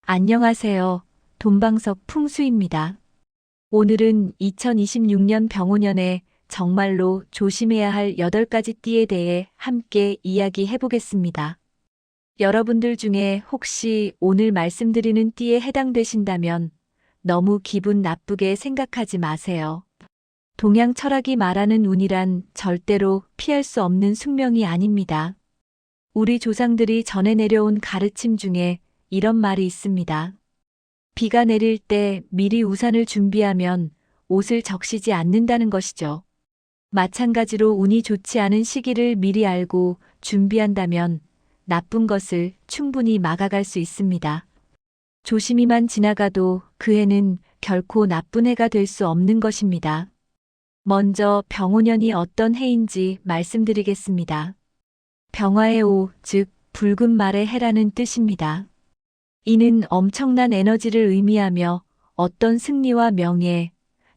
안녕하세요. 돈방석 풍수입니다. 오늘은 2026년 병오년에 정말로 조심해야 할 8가지 띠에 대해 함께 이야기해 보겠습니다. 여러분들 중에 혹시 오늘 말씀드리는 띠에 해당되신다면 너무 기분 나쁘게 생각하지 마세요. 동양 철학이 말하는 운이란 절대로 피할 수 없는 숙명이 아닙니다. 우리 조상들이 전해 내려온 가르침 중에 이런 말이 있습니다. 비가 내릴 때 미리 우산을 준비하면 옷을 적시지 않는다는 것이죠. 마찬가지로 운이 좋지 않은 시기를 미리 알고 준비한다면 나쁜 것을 충분히 막아갈 수 있습니다. 조심히만 지나가도 그 해는 결코 나쁜 해가 될 수 없는 것입니다. 먼저 병오년이 어떤 해인지 말씀드리겠습니다. 병화의 오, 즉 붉은 말의 해라는 뜻입니다. 이는 엄청난 에너지를 의미하며 어떤 승리와 명예,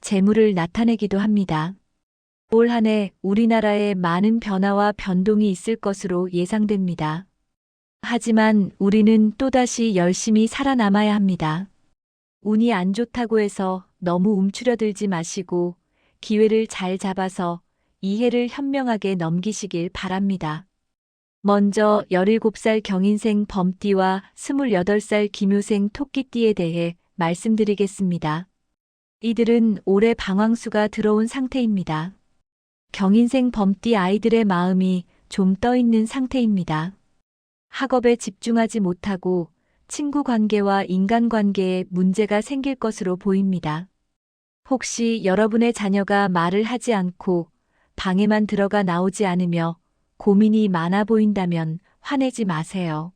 재물을 나타내기도 합니다. 올 한 해 우리나라에 많은 변화와 변동이 있을 것으로 예상됩니다. 하지만 우리는 또다시 열심히 살아남아야 합니다. 운이 안 좋다고 해서 너무 움츠려들지 마시고 기회를 잘 잡아서 이 해를 현명하게 넘기시길 바랍니다. 먼저 17살 경인생 범띠와 28살 기묘생 토끼띠에 대해 말씀드리겠습니다. 이들은 올해 방황수가 들어온 상태입니다. 경인생 범띠 아이들의 마음이 좀 떠있는 상태입니다. 학업에 집중하지 못하고 친구 관계와 인간관계에 문제가 생길 것으로 보입니다. 혹시 여러분의 자녀가 말을 하지 않고 방에만 들어가 나오지 않으며 고민이 많아 보인다면 화내지 마세요.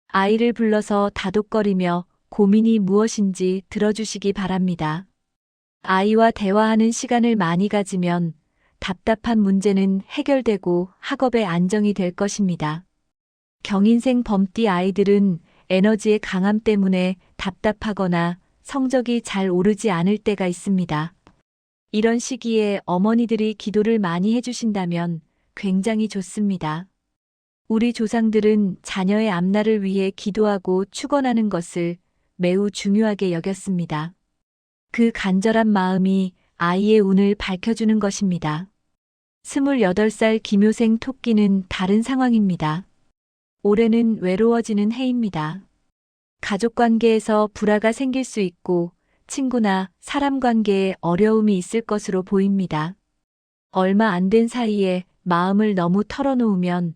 아이를 불러서 다독거리며 고민이 무엇인지 들어주시기 바랍니다. 아이와 대화하는 시간을 많이 가지면 답답한 문제는 해결되고 학업에 안정이 될 것입니다. 경인생 범띠 아이들은 에너지의 강함 때문에 답답하거나 성적이 잘 오르지 않을 때가 있습니다. 이런 시기에 어머니들이 기도를 많이 해주신다면 굉장히 좋습니다. 우리 조상들은 자녀의 앞날을 위해 기도하고 축원하는 것을 매우 중요하게 여겼습니다. 그 간절한 마음이 아이의 운을 밝혀주는 것입니다. 28살 기묘생 토끼는 다른 상황입니다. 올해는 외로워지는 해입니다. 가족 관계에서 불화가 생길 수 있고 친구나 사람 관계에 어려움이 있을 것으로 보입니다. 얼마 안 된 사이에 마음을 너무 털어놓으면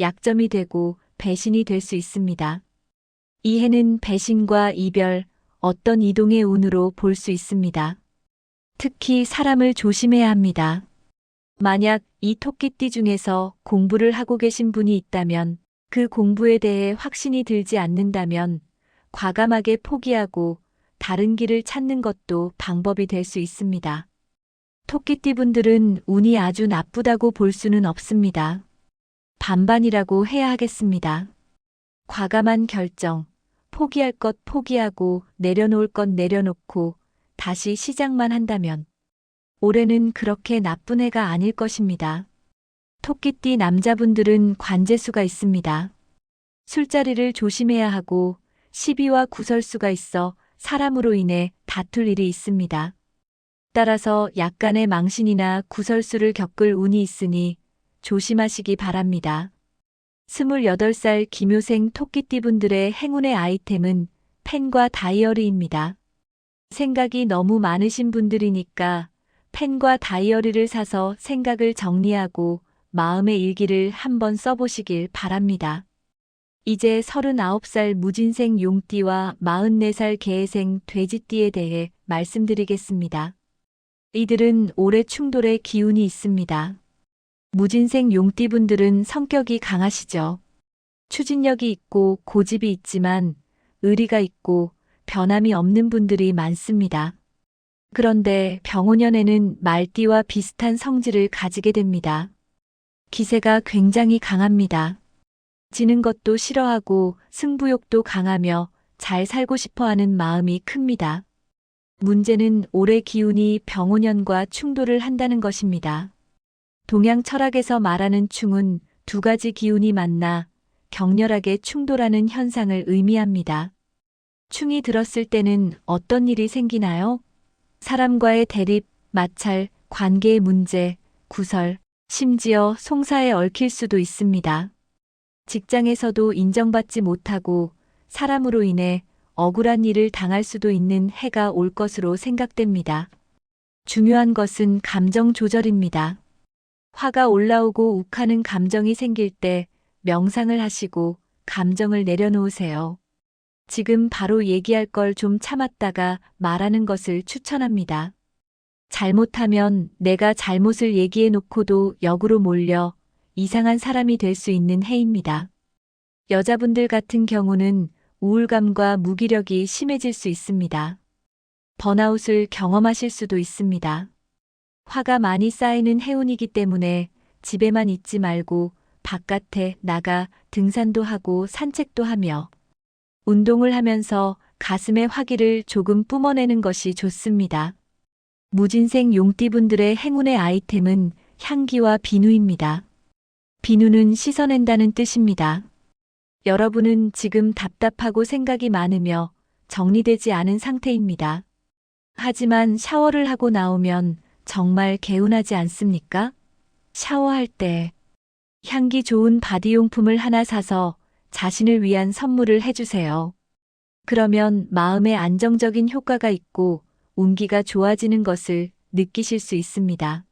약점이 되고 배신이 될 수 있습니다. 이 해는 배신과 이별, 어떤 이동의 운으로 볼 수 있습니다. 특히 사람을 조심해야 합니다. 만약 이 토끼띠 중에서 공부를 하고 계신 분이 있다면 그 공부에 대해 확신이 들지 않는다면 과감하게 포기하고 다른 길을 찾는 것도 방법이 될 수 있습니다. 토끼띠 분들은 운이 아주 나쁘다고 볼 수는 없습니다. 반반이라고 해야 하겠습니다. 과감한 결정, 포기할 것 포기하고 내려놓을 것 내려놓고 다시 시작만 한다면 올해는 그렇게 나쁜 해가 아닐 것입니다. 토끼띠 남자분들은 관재수가 있습니다. 술자리를 조심해야 하고 시비와 구설수가 있어 사람으로 인해 다툴 일이 있습니다. 따라서 약간의 망신이나 구설수를 겪을 운이 있으니 조심하시기 바랍니다. 28살 기묘생 토끼띠 분들의 행운의 아이템은 펜과 다이어리입니다. 생각이 너무 많으신 분들이니까 펜과 다이어리를 사서 생각을 정리하고 마음의 일기를 한번 써보시길 바랍니다. 이제 39살 무진생 용띠와 44살 개해생 돼지띠에 대해 말씀드리겠습니다. 이들은 올해 충돌의 기운이 있습니다. 무진생 용띠분들은 성격이 강하시죠. 추진력이 있고 고집이 있지만 의리가 있고 변함이 없는 분들이 많습니다. 그런데 병오년에는 말띠와 비슷한 성질을 가지게 됩니다. 기세가 굉장히 강합니다. 지는 것도 싫어하고 승부욕도 강하며 잘 살고 싶어 하는 마음이 큽니다. 문제는 올해 기운이 병오년과 충돌을 한다는 것입니다. 동양 철학에서 말하는 충은 두 가지 기운이 만나 격렬하게 충돌하는 현상을 의미합니다. 충이 들었을 때는 어떤 일이 생기나요? 사람과의 대립, 마찰, 관계의 문제, 구설, 심지어 송사에 얽힐 수도 있습니다. 직장에서도 인정받지 못하고 사람으로 인해 억울한 일을 당할 수도 있는 해가 올 것으로 생각됩니다. 중요한 것은 감정 조절입니다. 화가 올라오고 욱하는 감정이 생길 때 명상을 하시고 감정을 내려놓으세요. 지금 바로 얘기할 걸 좀 참았다가 말하는 것을 추천합니다. 잘못하면 내가 잘못을 얘기해 놓고도 역으로 몰려 이상한 사람이 될 수 있는 해입니다. 여자분들 같은 경우는 우울감과 무기력이 심해질 수 있습니다. 번아웃을 경험하실 수도 있습니다. 화가 많이 쌓이는 해운이기 때문에 집에만 있지 말고 바깥에 나가 등산도 하고 산책도 하며 운동을 하면서 가슴의 화기를 조금 뿜어내는 것이 좋습니다. 무진생 용띠분들의 행운의 아이템은 향기와 비누입니다. 비누는 씻어낸다는 뜻입니다. 여러분은 지금 답답하고 생각이 많으며 정리되지 않은 상태입니다. 하지만 샤워를 하고 나오면 정말 개운하지 않습니까? 샤워할 때 향기 좋은 바디용품을 하나 사서 자신을 위한 선물을 해주세요. 그러면 마음에 안정적인 효과가 있고 운기가 좋아지는 것을 느끼실 수 있습니다.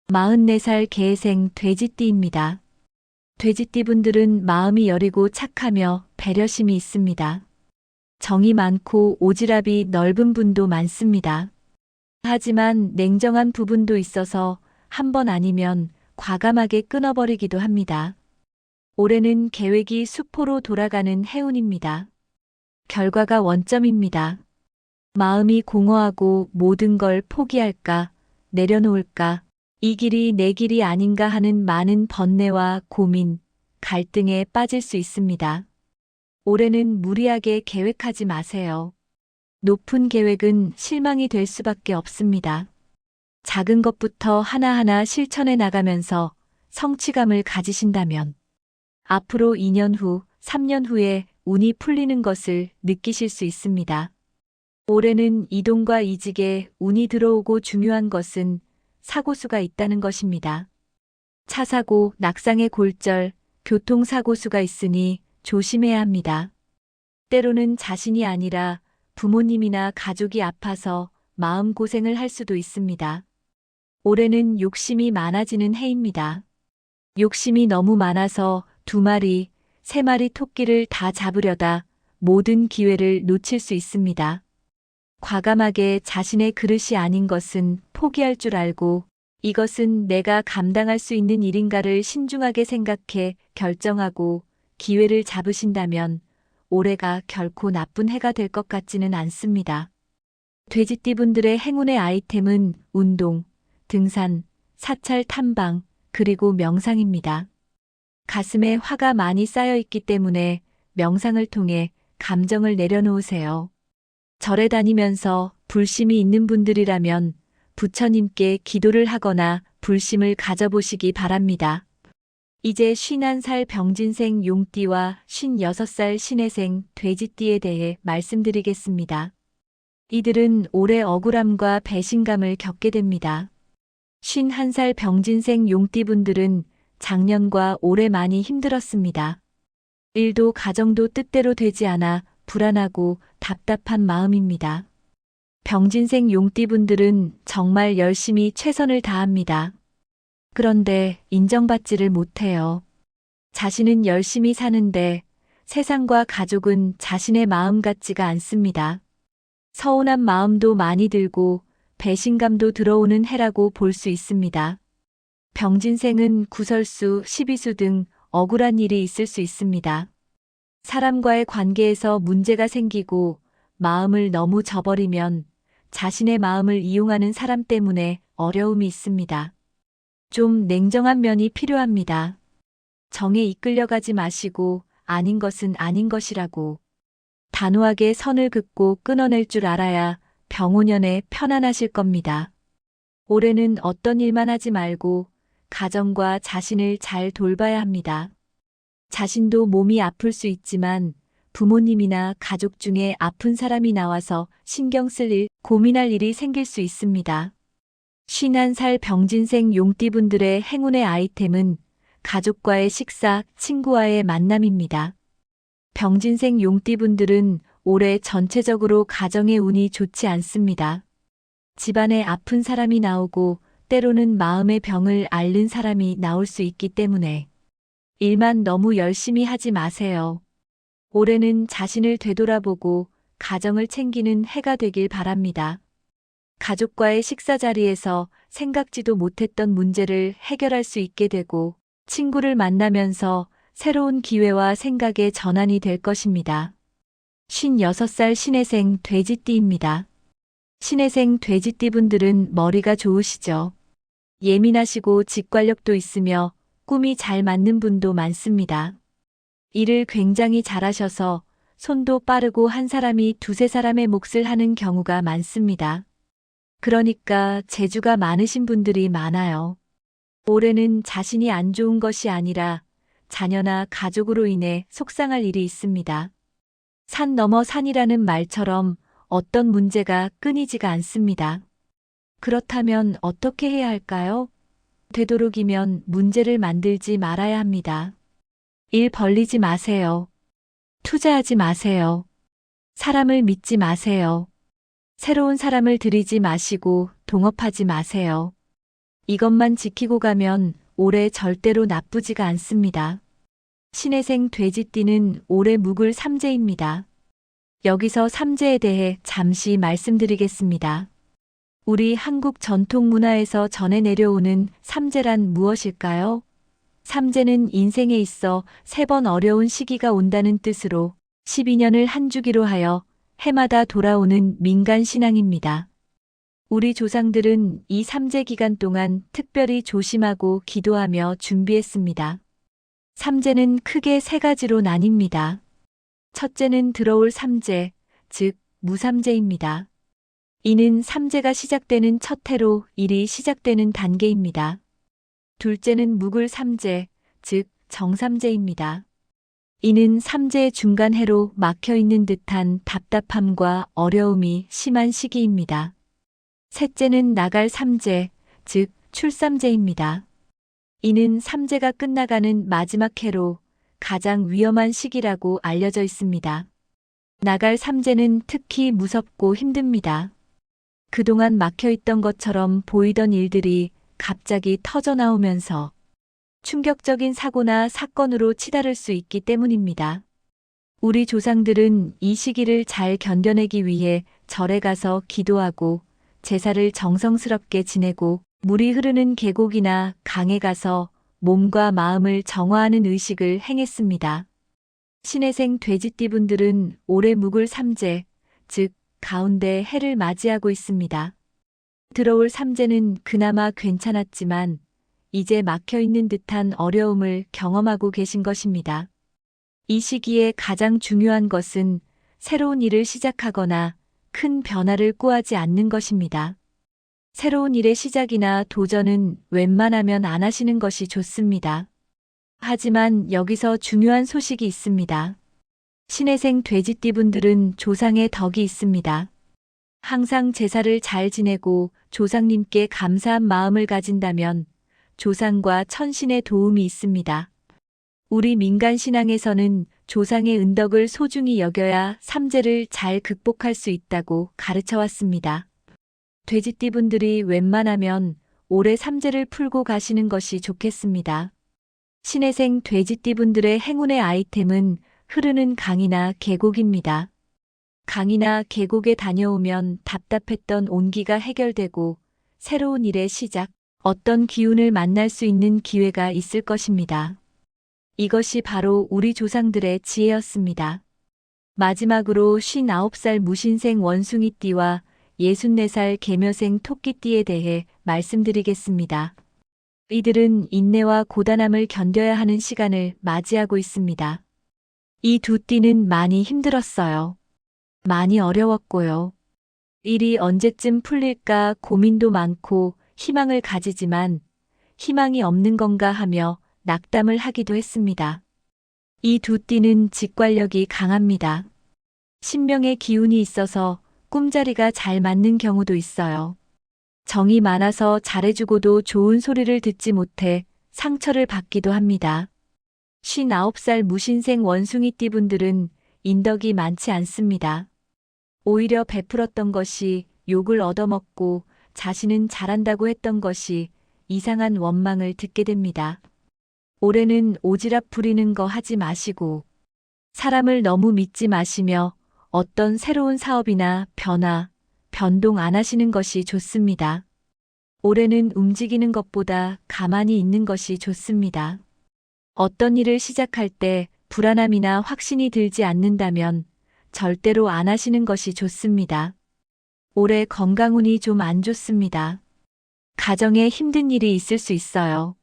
44살 개생 돼지띠입니다. 돼지띠분들은 마음이 여리고 착하며 배려심이 있습니다. 정이 많고 오지랖이 넓은 분도 많습니다. 하지만 냉정한 부분도 있어서 한 번 아니면 과감하게 끊어버리기도 합니다. 올해는 계획이 수포로 돌아가는 해운입니다. 결과가 원점입니다. 마음이 공허하고 모든 걸 포기할까, 내려놓을까, 이 길이 내 길이 아닌가 하는 많은 번뇌와 고민, 갈등에 빠질 수 있습니다. 올해는 무리하게 계획하지 마세요. 높은 계획은 실망이 될 수밖에 없습니다. 작은 것부터 하나하나 실천해 나가면서 성취감을 가지신다면 앞으로 2년 후, 3년 후에 운이 풀리는 것을 느끼실 수 있습니다. 올해는 이동과 이직에 운이 들어오고 중요한 것은 사고수가 있다는 것입니다. 차 사고, 낙상의 골절, 교통사고수가 있으니 조심해야 합니다. 때로는 자신이 아니라 부모님이나 가족이 아파서 마음고생을 할 수도 있습니다. 올해는 욕심이 많아지는 해입니다. 욕심이 너무 많아서 2마리, 3마리 토끼를 다 잡으려다 모든 기회를 놓칠 수 있습니다. 과감하게 자신의 그릇이 아닌 것은 포기할 줄 알고 이것은 내가 감당할 수 있는 일인가를 신중하게 생각해 결정하고 기회를 잡으신다면 올해가 결코 나쁜 해가 될 것 같지는 않습니다. 돼지띠분들의 행운의 아이템은 운동, 등산, 사찰 탐방, 그리고 명상입니다. 가슴에 화가 많이 쌓여 있기 때문에 명상을 통해 감정을 내려놓으세요. 절에 다니면서 불심이 있는 분들이라면 부처님께 기도를 하거나 불심을 가져보시기 바랍니다. 이제 51살 병진생 용띠와 56살 신해생 돼지띠에 대해 말씀드리겠습니다. 이들은 올해 억울함과 배신감을 겪게 됩니다. 51살 병진생 용띠분들은 작년과 올해 많이 힘들었습니다. 일도 가정도 뜻대로 되지 않아 불안하고 답답한 마음입니다. 병진생 용띠분들은 정말 열심히 최선을 다합니다. 그런데 인정받지를 못해요. 자신은 열심히 사는데 세상과 가족은 자신의 마음 같지가 않습니다. 서운한 마음도 많이 들고 배신감도 들어오는 해라고 볼 수 있습니다. 병진생은 구설수, 시비수 등 억울한 일이 있을 수 있습니다. 사람과의 관계에서 문제가 생기고 마음을 너무 저버리면 자신의 마음을 이용하는 사람 때문에 어려움이 있습니다. 좀 냉정한 면이 필요합니다. 정에 이끌려가지 마시고 아닌 것은 아닌 것이라고 단호하게 선을 긋고 끊어낼 줄 알아야 병오년에 편안하실 겁니다. 올해는 어떤 일만 하지 말고 가정과 자신을 잘 돌봐야 합니다. 자신도 몸이 아플 수 있지만 부모님이나 가족 중에 아픈 사람이 나와서 신경 쓸 일, 고민할 일이 생길 수 있습니다. 51살 병진생 용띠분들의 행운의 아이템은 가족과의 식사, 친구와의 만남입니다. 병진생 용띠분들은 올해 전체적으로 가정의 운이 좋지 않습니다. 집안에 아픈 사람이 나오고 때로는 마음의 병을 앓는 사람이 나올 수 있기 때문에 일만 너무 열심히 하지 마세요. 올해는 자신을 되돌아보고 가정을 챙기는 해가 되길 바랍니다. 가족과의 식사 자리에서 생각지도 못했던 문제를 해결할 수 있게 되고 친구를 만나면서 새로운 기회와 생각의 전환이 될 것입니다. 56살 신해생 돼지띠입니다. 신해생 돼지띠분들은 머리가 좋으시죠. 예민하시고 직관력도 있으며 꿈이 잘 맞는 분도 많습니다. 일을 굉장히 잘하셔서 손도 빠르고 한 사람이 두세 사람의 몫을 하는 경우가 많습니다. 그러니까 재주가 많으신 분들이 많아요. 올해는 자신이 안 좋은 것이 아니라 자녀나 가족으로 인해 속상할 일이 있습니다. 산 넘어 산이라는 말처럼 어떤 문제가 끊이지가 않습니다. 그렇다면 어떻게 해야 할까요? 되도록이면 문제를 만들지 말아야 합니다. 일 벌리지 마세요. 투자하지 마세요. 사람을 믿지 마세요. 새로운 사람을 들이지 마시고 동업하지 마세요. 이것만 지키고 가면 올해 절대로 나쁘지가 않습니다. 신해생 돼지띠는 올해 묵을 삼재입니다. 여기서 삼재에 대해 잠시 말씀드리겠습니다. 우리 한국 전통 문화에서 전해 내려오는 삼재란 무엇일까요? 삼재는 인생에 있어 3번 어려운 시기가 온다는 뜻으로 12년을 한 주기로 하여 해마다 돌아오는 민간 신앙입니다. 우리 조상들은 이 삼재 기간 동안 특별히 조심하고 기도하며 준비했습니다. 삼재는 크게 3가지로 나뉩니다. 첫째는 들어올 삼재, 즉 무삼재입니다. 이는 삼재가 시작되는 첫 해로 일이 시작되는 단계입니다. 둘째는 묵을 삼재, 즉 정삼재입니다. 이는 삼재의 중간 해로 막혀있는 듯한 답답함과 어려움이 심한 시기입니다. 셋째는 나갈 삼재, 즉 출삼재입니다. 이는 삼재가 끝나가는 마지막 해로 가장 위험한 시기라고 알려져 있습니다. 나갈 삼재는 특히 무섭고 힘듭니다. 그동안 막혀있던 것처럼 보이던 일들이 갑자기 터져나오면서 충격적인 사고나 사건으로 치달을 수 있기 때문입니다. 우리 조상들은 이 시기를 잘 견뎌내기 위해 절에 가서 기도하고 제사를 정성스럽게 지내고 물이 흐르는 계곡이나 강에 가서 몸과 마음을 정화하는 의식을 행했습니다. 신해생 돼지띠분들은 올해 묵을 삼재, 즉 가운데 해를 맞이하고 있습니다. 들어올 삼재는 그나마 괜찮았지만 이제 막혀있는 듯한 어려움을 경험하고 계신 것입니다. 이 시기에 가장 중요한 것은 새로운 일을 시작하거나 큰 변화를 꾀하지 않는 것입니다. 새로운 일의 시작이나 도전은 웬만하면 안 하시는 것이 좋습니다. 하지만 여기서 중요한 소식이 있습니다. 신해생 돼지띠분들은 조상의 덕이 있습니다. 항상 제사를 잘 지내고 조상님께 감사한 마음을 가진다면 조상과 천신의 도움이 있습니다. 우리 민간 신앙에서는 조상의 은덕을 소중히 여겨야 삼재를 잘 극복할 수 있다고 가르쳐 왔습니다. 돼지띠분들이 웬만하면 올해 삼재를 풀고 가시는 것이 좋겠습니다. 신해생 돼지띠분들의 행운의 아이템은 흐르는 강이나 계곡입니다. 강이나 계곡에 다녀오면 답답했던 온기가 해결되고 새로운 일의 시작, 어떤 기운을 만날 수 있는 기회가 있을 것입니다. 이것이 바로 우리 조상들의 지혜였습니다. 마지막으로 59살 무신생 원숭이띠와 64살 계묘생 토끼띠에 대해 말씀드리겠습니다. 이들은 인내와 고단함을 견뎌야 하는 시간을 맞이하고 있습니다. 이 두 띠는 많이 힘들었어요. 많이 어려웠고요. 일이 언제쯤 풀릴까 고민도 많고 희망을 가지지만 희망이 없는 건가 하며 낙담을 하기도 했습니다. 이 두 띠는 직관력이 강합니다. 신명의 기운이 있어서 꿈자리가 잘 맞는 경우도 있어요. 정이 많아서 잘해주고도 좋은 소리를 듣지 못해 상처를 받기도 합니다. 59살 무신생 원숭이띠 분들은 인덕이 많지 않습니다. 오히려 베풀었던 것이 욕을 얻어먹고 자신은 잘한다고 했던 것이 이상한 원망을 듣게 됩니다. 올해는 오지랖 부리는 거 하지 마시고 사람을 너무 믿지 마시며 어떤 새로운 사업이나 변화, 변동 안 하시는 것이 좋습니다. 올해는 움직이는 것보다 가만히 있는 것이 좋습니다. 어떤 일을 시작할 때 불안함이나 확신이 들지 않는다면 절대로 안 하시는 것이 좋습니다. 올해 건강운이 좀 안 좋습니다. 가정에 힘든 일이 있을 수 있어요.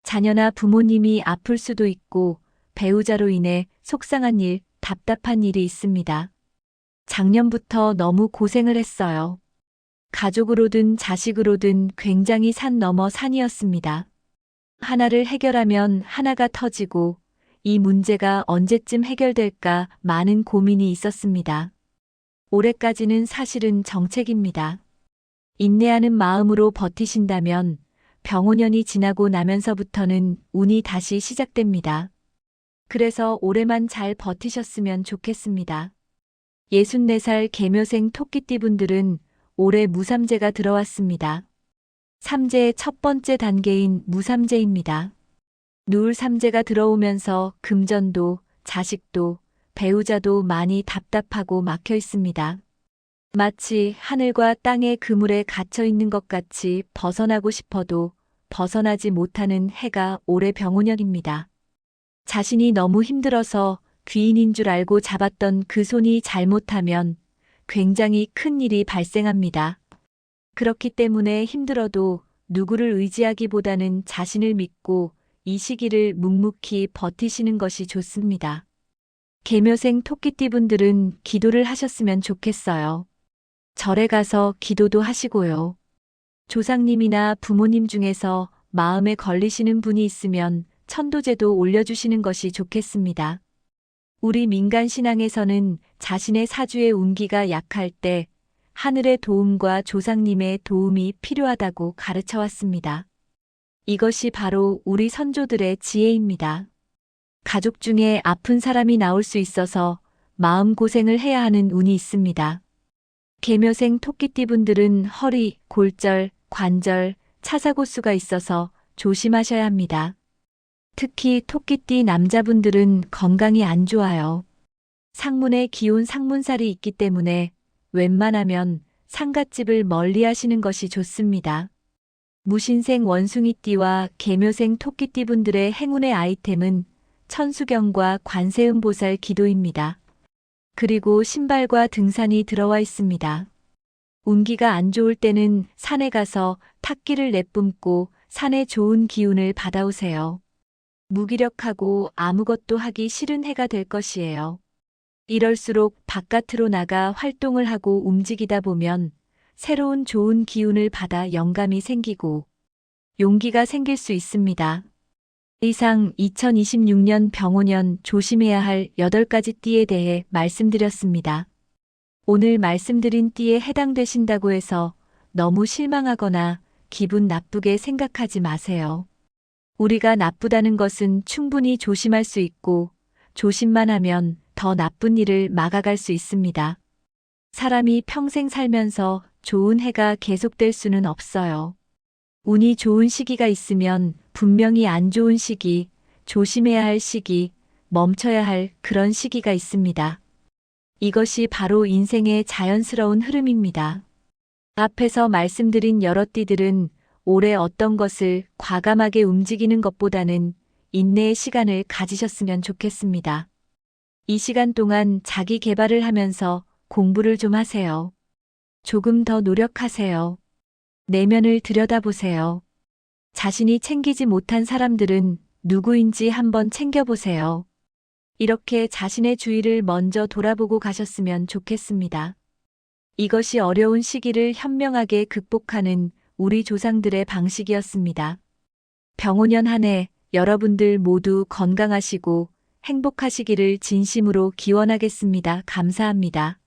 자녀나 부모님이 아플 수도 있고 배우자로 인해 속상한 일, 답답한 일이 있습니다. 작년부터 너무 고생을 했어요. 가족으로든 자식으로든 굉장히 산 넘어 산이었습니다. 하나를 해결하면 하나가 터지고 이 문제가 언제쯤 해결될까 많은 고민이 있었습니다. 올해까지는 사실은 정책입니다. 인내하는 마음으로 버티신다면 병오년이 지나고 나면서부터는 운이 다시 시작됩니다. 그래서 올해만 잘 버티셨으면 좋겠습니다. 64살 계묘생 토끼띠 분들은 올해 무삼재가 들어왔습니다. 삼재의 첫 번째 단계인 무삼재입니다. 누울 삼재가 들어오면서 금전도, 자식도, 배우자도 많이 답답하고 막혀 있습니다. 마치 하늘과 땅의 그물에 갇혀 있는 것 같이 벗어나고 싶어도 벗어나지 못하는 해가 올해 병오년입니다. 자신이 너무 힘들어서 귀인인 줄 알고 잡았던 그 손이 잘못하면 굉장히 큰 일이 발생합니다. 그렇기 때문에 힘들어도 누구를 의지하기보다는 자신을 믿고 이 시기를 묵묵히 버티시는 것이 좋습니다. 계묘생 토끼띠 분들은 기도를 하셨으면 좋겠어요. 절에 가서 기도도 하시고요. 조상님이나 부모님 중에서 마음에 걸리시는 분이 있으면 천도제도 올려주시는 것이 좋겠습니다. 우리 민간 신앙에서는 자신의 사주의 운기가 약할 때 하늘의 도움과 조상님의 도움이 필요하다고 가르쳐 왔습니다. 이것이 바로 우리 선조들의 지혜입니다. 가족 중에 아픈 사람이 나올 수 있어서 마음고생을 해야 하는 운이 있습니다. 계묘생 토끼띠 분들은 허리, 골절, 관절, 차사고수가 있어서 조심하셔야 합니다. 특히 토끼띠 남자분들은 건강이 안 좋아요. 상문에 기운 상문살이 있기 때문에 웬만하면 상갓집을 멀리 하시는 것이 좋습니다. 무신생 원숭이띠와 계묘생 토끼띠 분들의 행운의 아이템은 천수경과 관세음보살 기도입니다. 그리고 신발과 등산이 들어와 있습니다. 운기가 안 좋을 때는 산에 가서 탁기를 내뿜고 산의 좋은 기운을 받아오세요. 무기력하고 아무것도 하기 싫은 해가 될 것이에요. 이럴수록 바깥으로 나가 활동을 하고 움직이다 보면 새로운 좋은 기운을 받아 영감이 생기고 용기가 생길 수 있습니다. 이상 2026년 병오년 조심해야 할 8가지 띠에 대해 말씀드렸습니다. 오늘 말씀드린 띠에 해당되신다고 해서 너무 실망하거나 기분 나쁘게 생각하지 마세요. 우리가 나쁘다는 것은 충분히 조심할 수 있고 조심만 하면 더 나쁜 일을 막아갈 수 있습니다. 사람이 평생 살면서 좋은 해가 계속될 수는 없어요. 운이 좋은 시기가 있으면 분명히 안 좋은 시기, 조심해야 할 시기, 멈춰야 할 그런 시기가 있습니다. 이것이 바로 인생의 자연스러운 흐름입니다. 앞에서 말씀드린 여러 띠들은 올해 어떤 것을 과감하게 움직이는 것보다는 인내의 시간을 가지셨으면 좋겠습니다. 이 시간 동안 자기 개발을 하면서 공부를 좀 하세요. 조금 더 노력하세요. 내면을 들여다보세요. 자신이 챙기지 못한 사람들은 누구인지 한번 챙겨보세요. 이렇게 자신의 주위를 먼저 돌아보고 가셨으면 좋겠습니다. 이것이 어려운 시기를 현명하게 극복하는 우리 조상들의 방식이었습니다. 병오년 한 해 여러분들 모두 건강하시고 행복하시기를 진심으로 기원하겠습니다. 감사합니다.